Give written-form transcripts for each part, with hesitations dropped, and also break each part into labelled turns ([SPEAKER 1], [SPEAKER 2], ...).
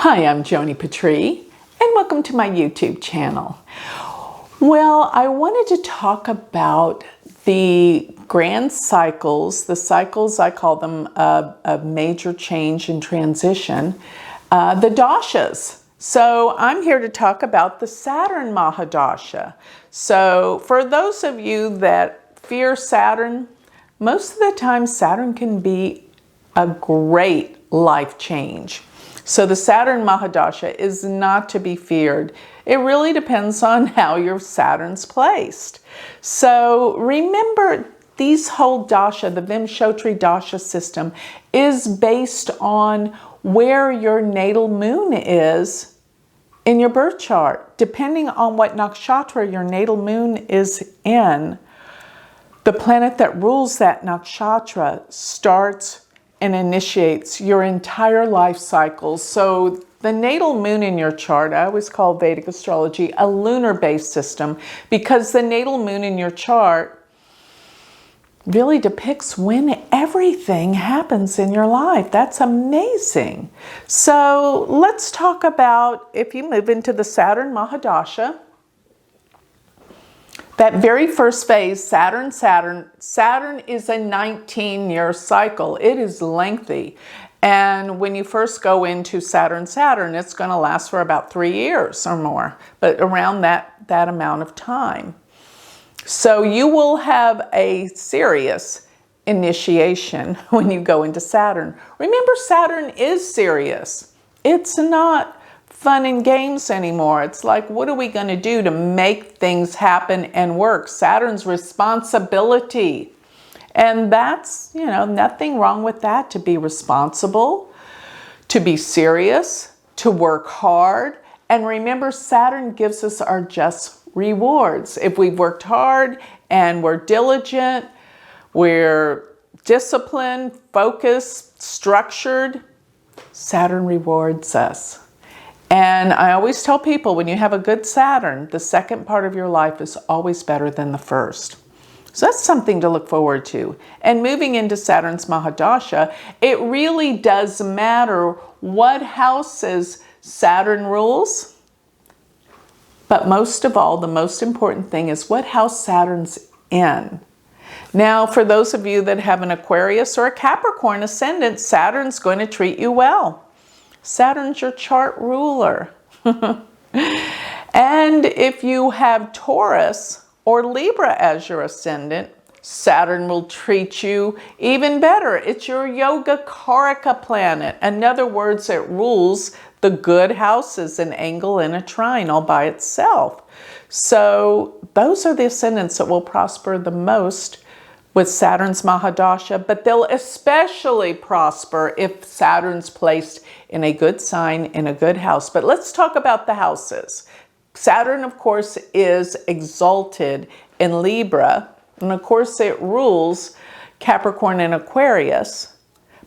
[SPEAKER 1] Hi, I'm Joni Patry, and welcome to my YouTube channel. Well, I wanted to talk about the grand cycles, the cycles, I call them of major change and transition, the dashas. So I'm here to talk about the Saturn Maha Dasha. So for those of you that fear Saturn, most of the time Saturn can be a great life change. So the Saturn Maha Dasha is not to be feared. It really depends on how your Saturn's placed. So remember, these whole dasha, the Vimshotri dasha system, is based on where your natal moon is in your birth chart. Depending on what nakshatra your natal moon is in, the planet that rules that nakshatra starts and initiates your entire life cycle. So the natal moon in your chart, I always call Vedic astrology a lunar-based system, because the natal moon in your chart really depicts when everything happens in your life. That's amazing. So let's talk about, if you move into the Saturn Maha Dasha, that very first phase, Saturn is a 19-year cycle. It is lengthy. And when you first go into Saturn, it's going to last for about 3 years or more, but around that amount of time. So you will have a serious initiation when you go into Saturn. Remember, Saturn is serious. It's not fun and games anymore. It's like, what are we going to do to make things happen and work? Saturn's responsibility. And that's, nothing wrong with that, to be responsible, to be serious, to work hard. And remember, Saturn gives us our just rewards. If we've worked hard and we're diligent, we're disciplined, focused, structured, Saturn rewards us. And I always tell people, when you have a good Saturn, the second part of your life is always better than the first. So that's something to look forward to. And moving into Saturn's Maha Dasha, it really does matter what houses Saturn rules. But most of all, the most important thing is what house Saturn's in. Now, for those of you that have an Aquarius or a Capricorn ascendant, Saturn's going to treat you well. Saturn's your chart ruler. And if you have Taurus or Libra as your ascendant, Saturn will treat you even better. It's your Yoga Karaka planet. In other words, it rules the good houses, an angle and a trine all by itself. So those are the ascendants that will prosper the most with Saturn's Maha Dasha, but they'll especially prosper if Saturn's placed in a good sign, in a good house. But let's talk about the houses. Saturn, of course, is exalted in Libra, and of course it rules Capricorn and Aquarius,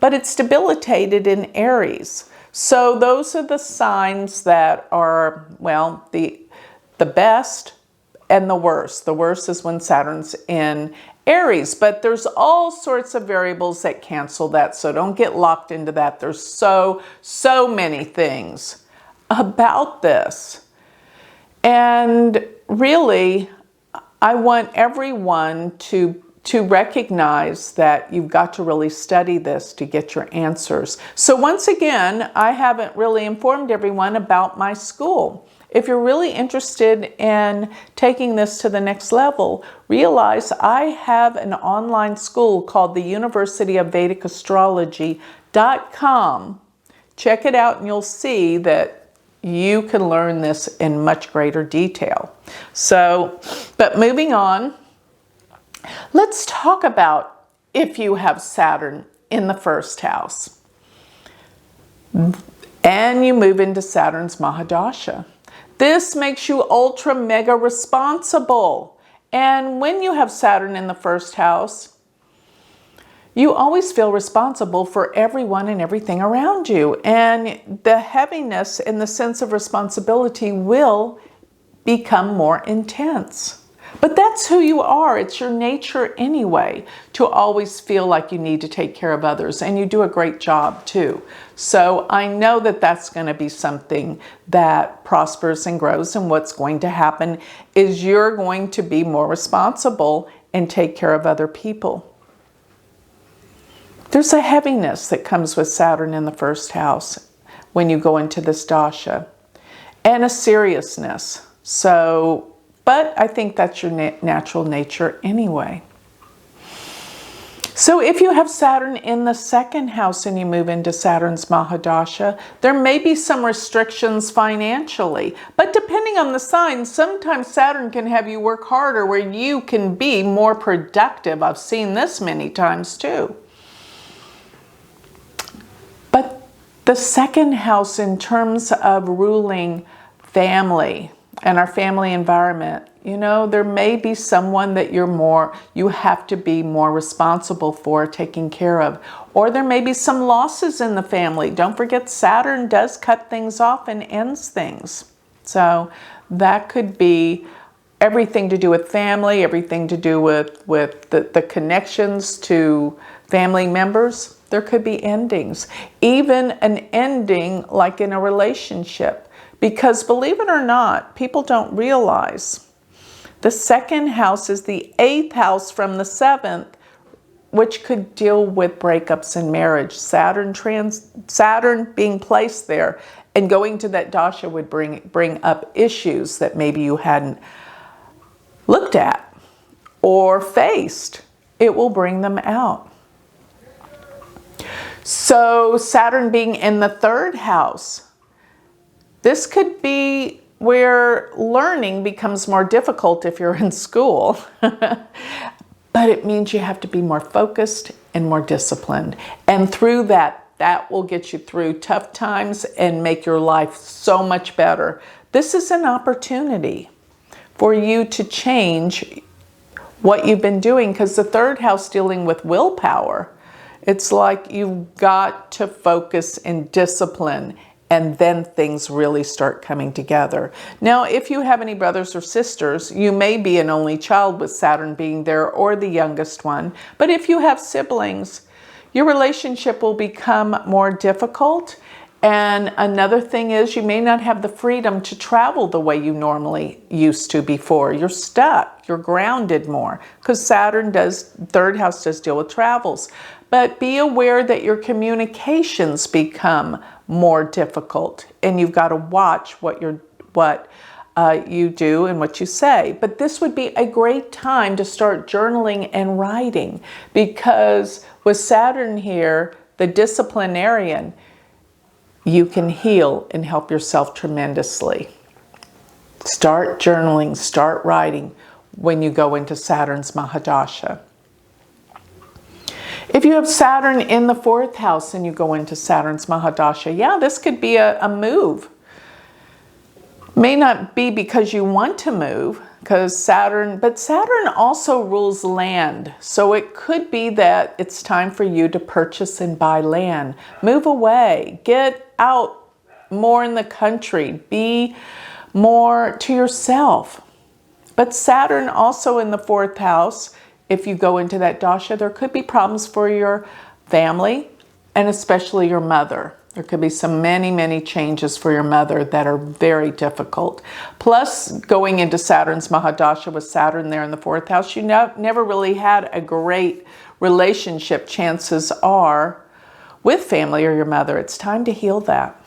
[SPEAKER 1] but it's debilitated in Aries. So those are the signs that are, well, the best and the worst. The worst is when Saturn's in Aries, but there's all sorts of variables that cancel that, so don't get locked into that. There's so many things about this. And really, I want everyone to recognize that you've got to really study this to get your answers. So once again, I haven't really informed everyone about my school. If you're really interested in taking this to the next level, realize I have an online school called the University of Vedic Astrology.com. Check it out and you'll see that you can learn this in much greater detail. So, but moving on, let's talk about if you have Saturn in the first house and you move into Saturn's Maha Dasha. This makes you ultra mega responsible. And when you have Saturn in the first house, you always feel responsible for everyone and everything around you. And the heaviness and the sense of responsibility will become more intense. But that's who you are. It's your nature anyway, to always feel like you need to take care of others. And you do a great job too. So I know that that's going to be something that prospers and grows. And what's going to happen is you're going to be more responsible and take care of other people. There's a heaviness that comes with Saturn in the first house when you go into this dasha, and a seriousness. So, but I think that's your natural nature anyway. So if you have Saturn in the second house and you move into Saturn's Maha Dasha, there may be some restrictions financially. But depending on the sign, sometimes Saturn can have you work harder where you can be more productive. I've seen this many times too. But the second house, in terms of ruling family and our family environment, you know, there may be someone that you have to be more responsible for taking care of. Or there may be some losses in the family. Don't forget, Saturn does cut things off and ends things. So that could be everything to do with family, everything to do with the connections to family members. There could be endings. Even an ending like in a relationship. Because believe it or not, people don't realize the second house is the 8th house from the 7th, which could deal with breakups in marriage. Saturn being placed there and going to that dasha would bring up issues that maybe you hadn't looked at or faced. It will bring them out. So Saturn being in the 3rd house, this could be where learning becomes more difficult if you're in school. But it means you have to be more focused and more disciplined. And through that will get you through tough times and make your life so much better. This is an opportunity for you to change what you've been doing, because the 3rd house dealing with willpower, it's like you've got to focus and discipline, and then things really start coming together. Now, if you have any brothers or sisters, you may be an only child with Saturn being there, or the youngest one. But if you have siblings, your relationship will become more difficult. And another thing is, you may not have the freedom to travel the way you normally used to before. You're stuck, you're grounded more, because Saturn does, 3rd house does deal with travels. But be aware that your communications become more difficult, and you've got to watch what you do and what you say. But this would be a great time to start journaling and writing, because with Saturn here, the disciplinarian, you can heal and help yourself tremendously. Start journaling, start writing when you go into Saturn's Maha Dasha. If you have Saturn in the 4th house and you go into Saturn's Maha Dasha, yeah, this could be a move. May not be because you want to move, but Saturn also rules land. So it could be that it's time for you to purchase and buy land. Move away, get out more in the country, be more to yourself. But Saturn also in the 4th house, if you go into that dasha, there could be problems for your family and especially your mother. There could be many changes for your mother that are very difficult. Plus, going into Saturn's Maha Dasha with Saturn there in the 4th house, you never really had a great relationship, chances are, with family or your mother. It's time to heal that.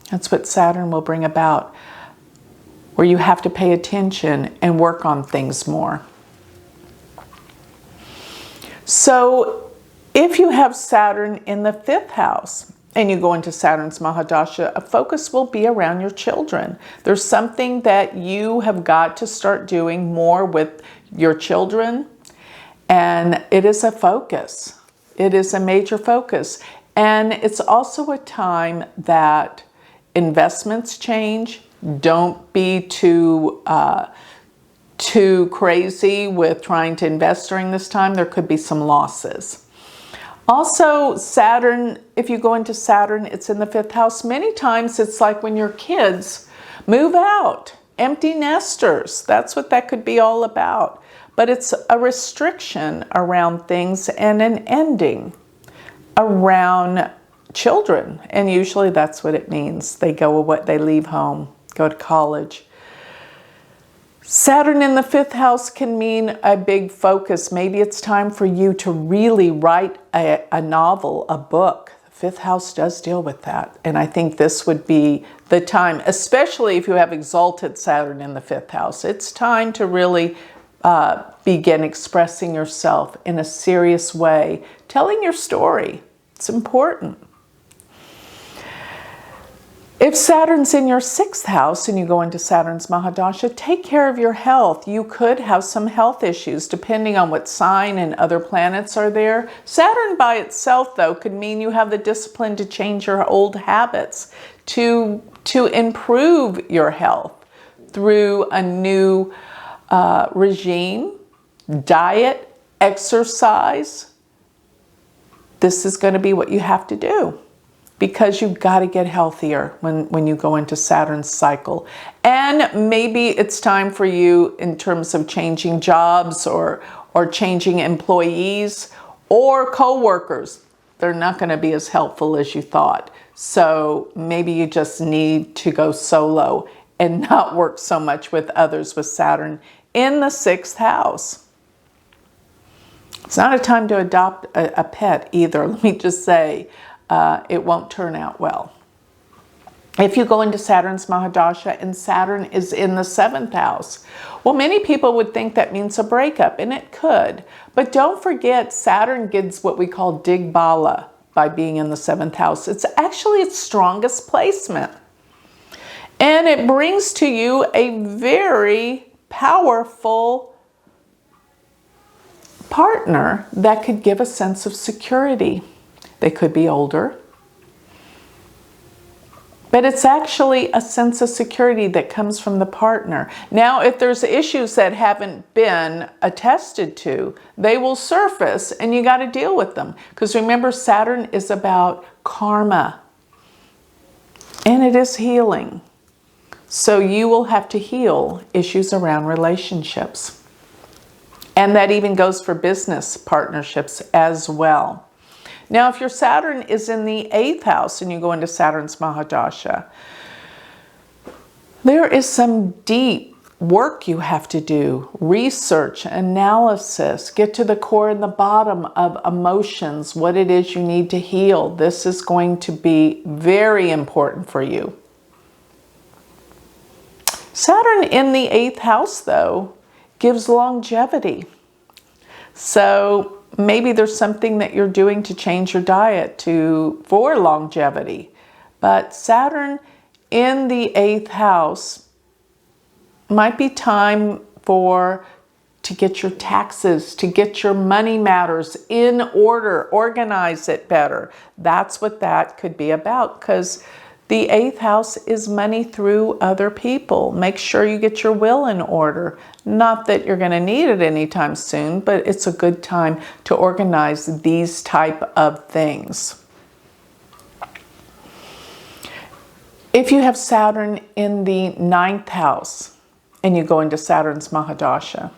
[SPEAKER 1] That's what Saturn will bring about, where you have to pay attention and work on things more. So if you have Saturn in the 5th house and you go into Saturn's Maha Dasha, a focus will be around your children. There's something that you have got to start doing more with your children, and it is a focus. It is a major focus. And it's also a time that investments change. Don't be too crazy with trying to invest during this time. There could be some losses. Also, Saturn, if you go into Saturn, it's in the 5th house. Many times it's like when your kids move out. Empty nesters, that's what that could be all about. But it's a restriction around things and an ending around children. And usually that's what it means. They leave home, go to college. Saturn in the 5th house can mean a big focus. Maybe it's time for you to really write a novel, a book. The 5th house does deal with that. And I think this would be the time, especially if you have exalted Saturn in the 5th house. It's time to really begin expressing yourself in a serious way, telling your story. It's important. If Saturn's in your 6th house and you go into Saturn's Maha Dasha, take care of your health. You could have some health issues depending on what sign and other planets are there. Saturn by itself, though, could mean you have the discipline to change your old habits, to improve your health through a new regime, diet, exercise. This is going to be what you have to do, because you've got to get healthier when you go into Saturn's cycle. And maybe it's time for you in terms of changing jobs or changing employees or co-workers. They're not going to be as helpful as you thought. So maybe you just need to go solo and not work so much with others with Saturn in the 6th house. It's not a time to adopt a pet either. Let me just say, it won't turn out well. If you go into Saturn's Maha Dasha and Saturn is in the 7th house, well, many people would think that means a breakup, and it could. But don't forget, Saturn gets what we call Digbala by being in the 7th house. It's actually its strongest placement. And it brings to you a very powerful partner that could give a sense of security. They could be older, but it's actually a sense of security that comes from the partner. Now, if there's issues that haven't been attested to, they will surface and you got to deal with them. Because remember, Saturn is about karma and it is healing. So you will have to heal issues around relationships. And that even goes for business partnerships as well. Now, if your Saturn is in the 8th house and you go into Saturn's Maha Dasha, there is some deep work you have to do. Research, analysis, get to the core and the bottom of emotions, what it is you need to heal. This is going to be very important for you. Saturn in the 8th house, though, gives longevity. So maybe there's something that you're doing to change your diet for longevity. But Saturn in the 8th house might be time to get your taxes, to get your money matters in order, organize it better. That's what that could be about, because the 8th house is money through other people. Make sure you get your will in order. Not that you're going to need it anytime soon, but it's a good time to organize these type of things. If you have Saturn in the 9th house and you go into Saturn's Maha Dasha,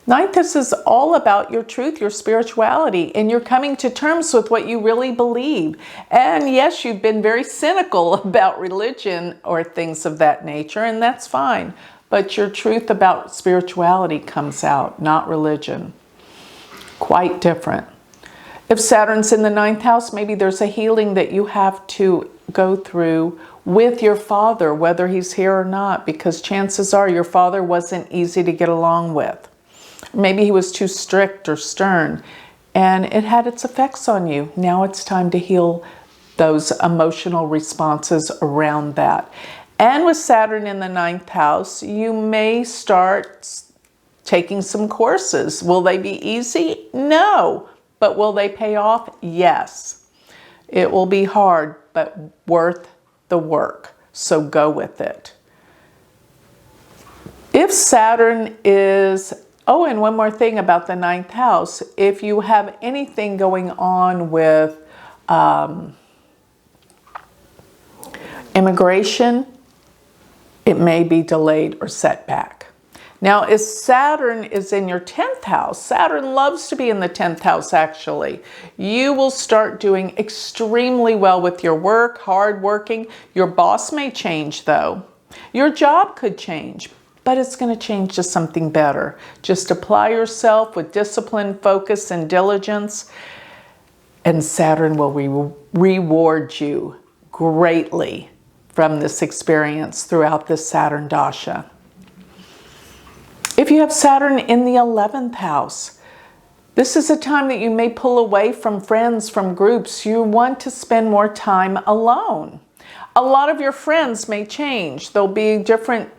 [SPEAKER 1] 9th house is all about your truth, your spirituality, and you're coming to terms with what you really believe. And yes, you've been very cynical about religion or things of that nature, and that's fine. But your truth about spirituality comes out, not religion. Quite different. If Saturn's in the 9th house, maybe there's a healing that you have to go through with your father, whether he's here or not, because chances are your father wasn't easy to get along with. Maybe he was too strict or stern, and it had its effects on you. Now it's time to heal those emotional responses around that. And with Saturn in the 9th house, you may start taking some courses. Will they be easy? No. But will they pay off? Yes. It will be hard, but worth the work. So go with it. If Saturn is... Oh, and one more thing about the 9th house. If you have anything going on with immigration, it may be delayed or set back. Now, as Saturn is in your 10th house, Saturn loves to be in the 10th house actually. You will start doing extremely well with your work, hard working. Your boss may change though. Your job could change, but it's going to change to something better. Just apply yourself with discipline, focus, and diligence, and Saturn will reward you greatly from this experience throughout this Saturn Dasha. If you have Saturn in the 11th house, this is a time that you may pull away from friends, from groups. You want to spend more time alone. A lot of your friends may change. There'll be different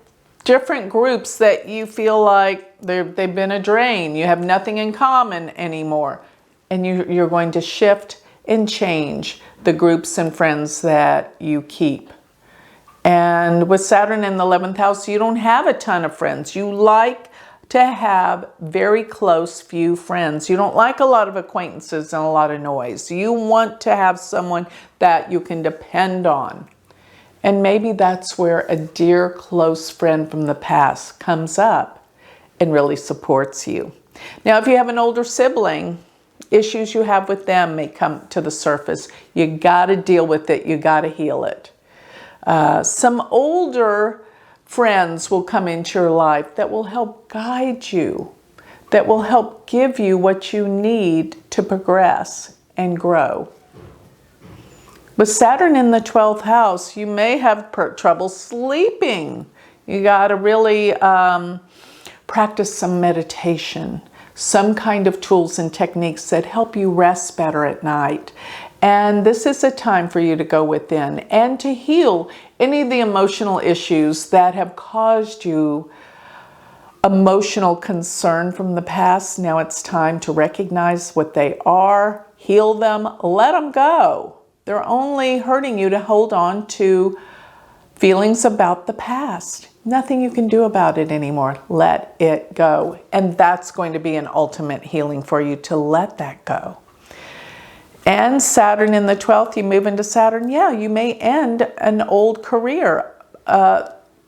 [SPEAKER 1] groups that you feel like they've been a drain. You have nothing in common anymore. And you're going to shift and change the groups and friends that you keep. And with Saturn in the 11th house, you don't have a ton of friends. You like to have very close few friends. You don't like a lot of acquaintances and a lot of noise. You want to have someone that you can depend on. And maybe that's where a dear close friend from the past comes up and really supports you. Now, if you have an older sibling, issues you have with them may come to the surface. You got to deal with it. You got to heal it. Some older friends will come into your life that will help guide you, that will help give you what you need to progress and grow. With Saturn in the 12th house, you may have trouble sleeping. You got to really practice some meditation, some kind of tools and techniques that help you rest better at night. And this is a time for you to go within and to heal any of the emotional issues that have caused you emotional concern from the past. Now it's time to recognize what they are, heal them, let them go. They're only hurting you to hold on to feelings about the past. Nothing you can do about it anymore. Let it go. And that's going to be an ultimate healing for you, to let that go. And Saturn in the 12th, you move into Saturn, you may end an old career.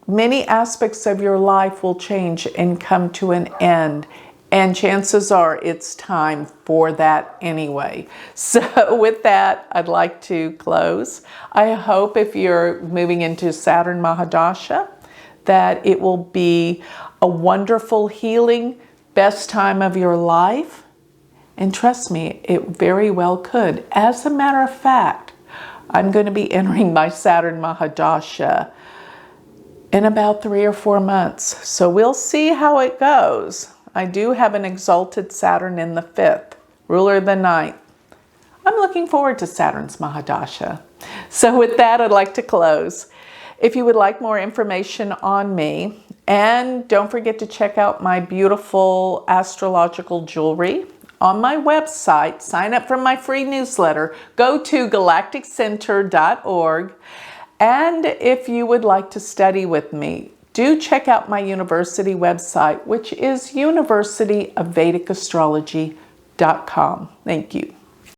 [SPEAKER 1] Many aspects of your life will change and come to an end. And chances are it's time for that anyway. So with that, I'd like to close. I hope if you're moving into Saturn Maha Dasha, that it will be a wonderful healing, best time of your life. And trust me, it very well could. As a matter of fact, I'm going to be entering my Saturn Maha Dasha in about 3 or 4 months. So we'll see how it goes. I do have an exalted Saturn in the 5th, ruler of the 9th. I'm looking forward to Saturn's Maha Dasha. So with that, I'd like to close. If you would like more information on me, and don't forget to check out my beautiful astrological jewelry on my website, sign up for my free newsletter, go to galacticcenter.org. And if you would like to study with me, do check out my university website, which is universityofvedicastrology.com. Thank you.